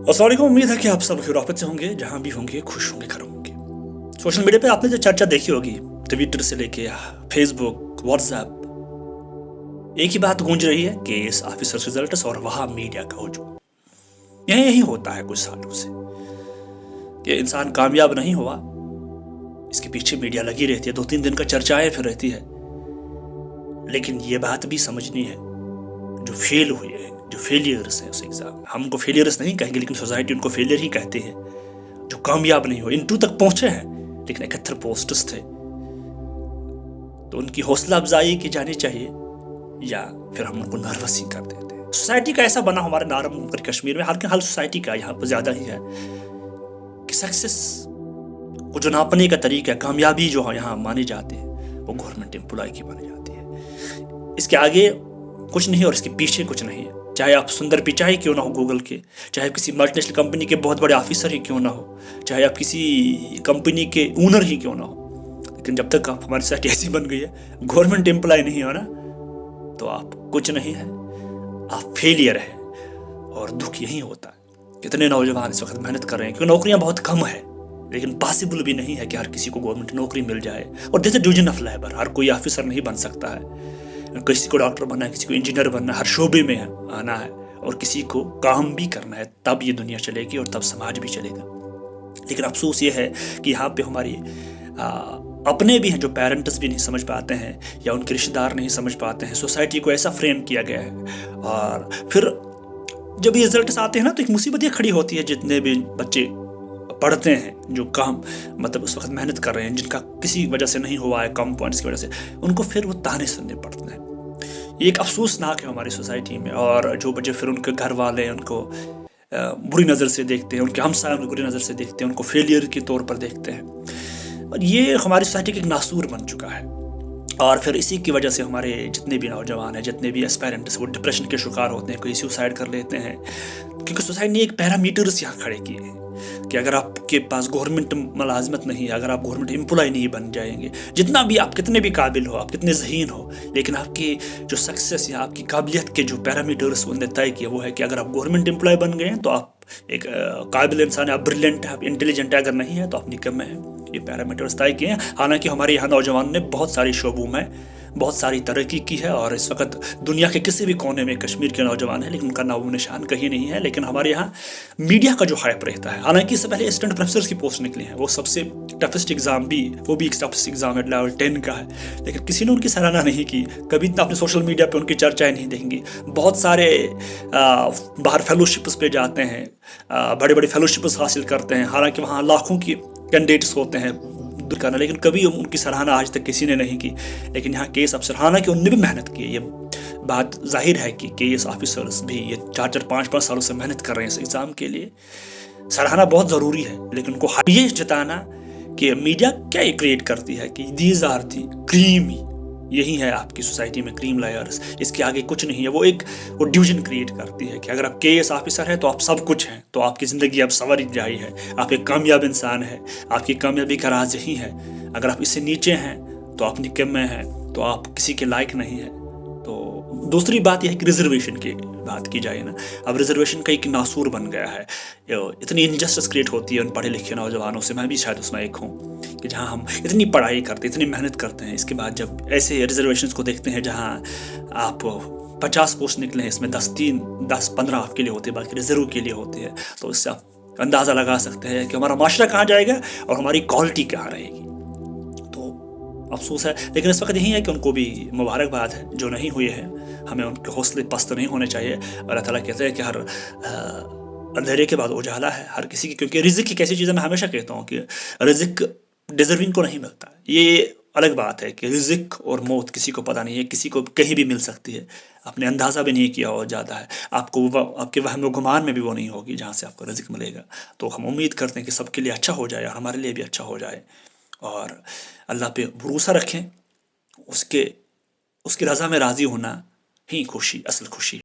अस्सलाम वालेकुम। उम्मीद है कि आप सब खैरियत से होंगे, जहाँ भी होंगे खुश होंगे, खैर होंगे। सोशल मीडिया पे आपने जो चर्चा देखी होगी, ट्विटर से लेके फेसबुक, व्हाट्सएप, एक ही बात गूंज रही है कि इस ऑफिसर रिजल्ट्स और वहाँ मीडिया का हुजूम। यही होता है कुछ सालों से कि इंसान कामयाब नहीं हुआ, इसके पीछे मीडिया लगी रहती है, 2-3 दिन का चर्चाएं फिर रहती है। लेकिन ये बात भी समझनी है, जो फेल हुए हैं, जो फेलियर्स हैं उस एग्जाम, हम उनको फेलियर्स नहीं कहेंगे लेकिन सोसाइटी उनको फेलियर ही कहती है, जो कामयाब नहीं हुए, इंटरव्यू तक पहुंचे हैं लेकिन 71 पोस्ट्स थे, तो उनकी हौसला अफजाई की जानी चाहिए या फिर हम उनको नर्वस ही कर देते हैं। सोसाइटी का ऐसा बना हमारे नारम कश्मीर में, हालांकि हाल सोसाइटी का यहाँ पर ज्यादा ही है कि सक्सेस को जो नापने का तरीका है, कामयाबी जो यहाँ माने जाते हैं वो गवर्नमेंट एम्प्लॉय की मानी जाती है। इसके आगे कुछ नहीं और इसके पीछे कुछ नहीं है। चाहे आप सुंदर पिचाई क्यों ना हो गूगल के, चाहे आप किसी मल्टीनेशनल कंपनी के बहुत बड़े ऑफिसर ही क्यों ना हो, चाहे आप किसी कंपनी के ओनर ही क्यों ना हो, लेकिन जब तक आप हमारी सोसाइटी ऐसी बन गई है गवर्नमेंट एम्प्लॉय नहीं हो ना, तो आप कुछ नहीं है, आप फेलियर है। और दुख यही होता है, कितने नौजवान इस वक्त मेहनत कर रहे हैं क्योंकि नौकरियां बहुत कम है, लेकिन पॉसिबल भी नहीं है कि हर किसी को गवर्नमेंट नौकरी मिल जाए। और this is division of labour, हर कोई ऑफिसर नहीं बन सकता है, किसी को डॉक्टर बनना है, किसी को इंजीनियर बनना है, हर शोबे में आना है और किसी को काम भी करना है, तब ये दुनिया चलेगी और तब समाज भी चलेगा। लेकिन अफसोस ये है कि यहाँ पे हमारी अपने भी हैं जो पेरेंट्स भी नहीं समझ पाते हैं या उनके रिश्तेदार नहीं समझ पाते हैं। सोसाइटी को ऐसा फ्रेम किया गया है और फिर जब ये रिजल्ट्स आते हैं ना तो एक मुसीबत ये खड़ी होती है, जितने भी बच्चे पढ़ते हैं, जो काम मतलब उस वक्त मेहनत कर रहे हैं, जिनका किसी वजह से नहीं हुआ है, कम पॉइंट्स की वजह से, उनको फिर वो ताने सुनने पड़ते हैं। ये एक अफसोसनाक है हमारी सोसाइटी में। और जो बच्चे फिर उनके घर वाले उनको बुरी नज़र से देखते हैं, उनके हमसाय उनको बुरी नज़र से देखते हैं, उनको फेलियर के तौर पर देखते हैं, और ये हमारी सोसाइटी का एक नासूर बन चुका है। और फिर इसी की वजह से हमारे जितने भी नौजवान हैं, जितने भी एस्पायरेंट्स, वो डिप्रेशन के शिकार होते हैं, कोई सुसाइड कर लेते हैं, क्योंकि सोसाइटी ने एक पैरामीटर्स यहाँ खड़े किए हैं कि अगर आपके पास गवर्नमेंट मुलाजमत नहीं है, अगर आप गवर्नमेंट एम्प्लॉय नहीं बन जाएंगे, जितना भी आप कितने भी काबिल हो, आप कितने ज़हीन हो, लेकिन आपकी जो सक्सेस या आपकी काबिलियत के जो पैरामीटर्स उन्होंने तय किए वो है कि अगर आप गवर्नमेंट एम्प्लॉय बन गए हैं तो आप एक काबिल इंसान है, आप ब्रिलियंट है, आप इंटेलिजेंट है, अगर नहीं है तो आप निकम्मे हैं। ये पैरामीटर्स तय किए हैं। हालांकि हमारे यहाँ नौजवान ने बहुत सारी शोबों में बहुत सारी तरक्की की है और इस वक्त दुनिया के किसी भी कोने में कश्मीर के नौजवान हैं, लेकिन उनका नामो निशान कहीं नहीं है। लेकिन हमारे यहाँ मीडिया का जो हाइप रहता है, हालांकि इससे पहले असिस्टेंट प्रोफेसर की पोस्ट निकली है, वो सबसे टफेस्ट एग्जाम भी, वो भी एक टफेस्ट एग्जाम है, लेवल 10 का है, लेकिन किसी ने उनकी सराहना नहीं की। कभी आपने सोशल मीडिया पे उनकी चर्चाएं नहीं देखेंगी। बहुत सारे बाहर फेलोशिप्स पे जाते हैं, बड़े बड़े फेलोशिप्स हासिल करते हैं, हालांकि वहाँ लाखों की कैंडिडेट्स होते हैं करना, लेकिन कभी उनकी सराहना आज तक किसी ने नहीं की। लेकिन यहाँ केस अफसर, हालांकि उनने भी मेहनत की है, ये बात जाहिर है कि केस ऑफिसर्स भी ये 4-4, 5-5 सालों से मेहनत कर रहे हैं इस एग्जाम के लिए, सराहना बहुत ज़रूरी है। लेकिन उनको ये जताना कि मीडिया क्या क्रिएट करती है कि दीज आर दी क्रीमी, यही है आपकी सोसाइटी में क्रीम लेयर्स, इसके आगे कुछ नहीं है। वो डिवीजन क्रिएट करती है कि अगर आप केएस ऑफिसर हैं तो आप सब कुछ हैं, तो आपकी ज़िंदगी अब संवर जाई है, आप एक कामयाब इंसान है, आपकी कामयाबी का राज यही है। अगर आप इससे नीचे हैं तो आप निकम्मे हैं, तो आप किसी के लायक नहीं है। तो दूसरी बात यह है कि रिजर्वेशन की बात की जाए ना, अब रिजर्वेशन का एक नासूर बन गया है, इतनी इनजस्टिस क्रिएट होती है उन पढ़े लिखे नौजवानों से, मैं भी शायद उसमें एक हूँ, कि जहाँ हम इतनी पढ़ाई करते, इतनी मेहनत करते हैं, इसके बाद जब ऐसे रिजर्वेशंस को देखते हैं जहाँ आप 50 पोस्ट निकले हैं, इसमें 10-15 आपके लिए होते हैं, बाकी रिजर्व के लिए होते हैं, तो इससे आप अंदाज़ा लगा सकते हैं कि हमारा माशरा कहाँ जाएगा और हमारी क्वालिटी कहाँ रहेगी। अफसोस है, लेकिन इस वक्त यही है कि उनको भी मुबारकबाद है जो नहीं हुए हैं। हमें उनके हौसले पस्त नहीं होने चाहिए। अल्लाह ताला कहते हैं कि हर अंधेरे के बाद उजाला है हर किसी की, क्योंकि रिज़्क़ एक ऐसी चीज़ है, मैं हमेशा कहता हूँ कि रिज़्क़ डिज़र्विंग को नहीं मिलता। ये अलग बात है कि रिज़्क़ और मौत किसी को पता नहीं है, किसी को कहीं भी मिल सकती है, आपने अंदाज़ा भी नहीं किया हो जाता है, आपको आपके वहम गुमान में भी वो नहीं होगी जहाँ से आपको रिज़्क़ मिलेगा। तो हम उम्मीद करते हैं कि सबके लिए अच्छा हो जाए और हमारे लिए भी अच्छा हो जाए, और अल्लाह पे भरोसा रखें। उसकी रज़ा में राज़ी होना ही खुशी, असल खुशी।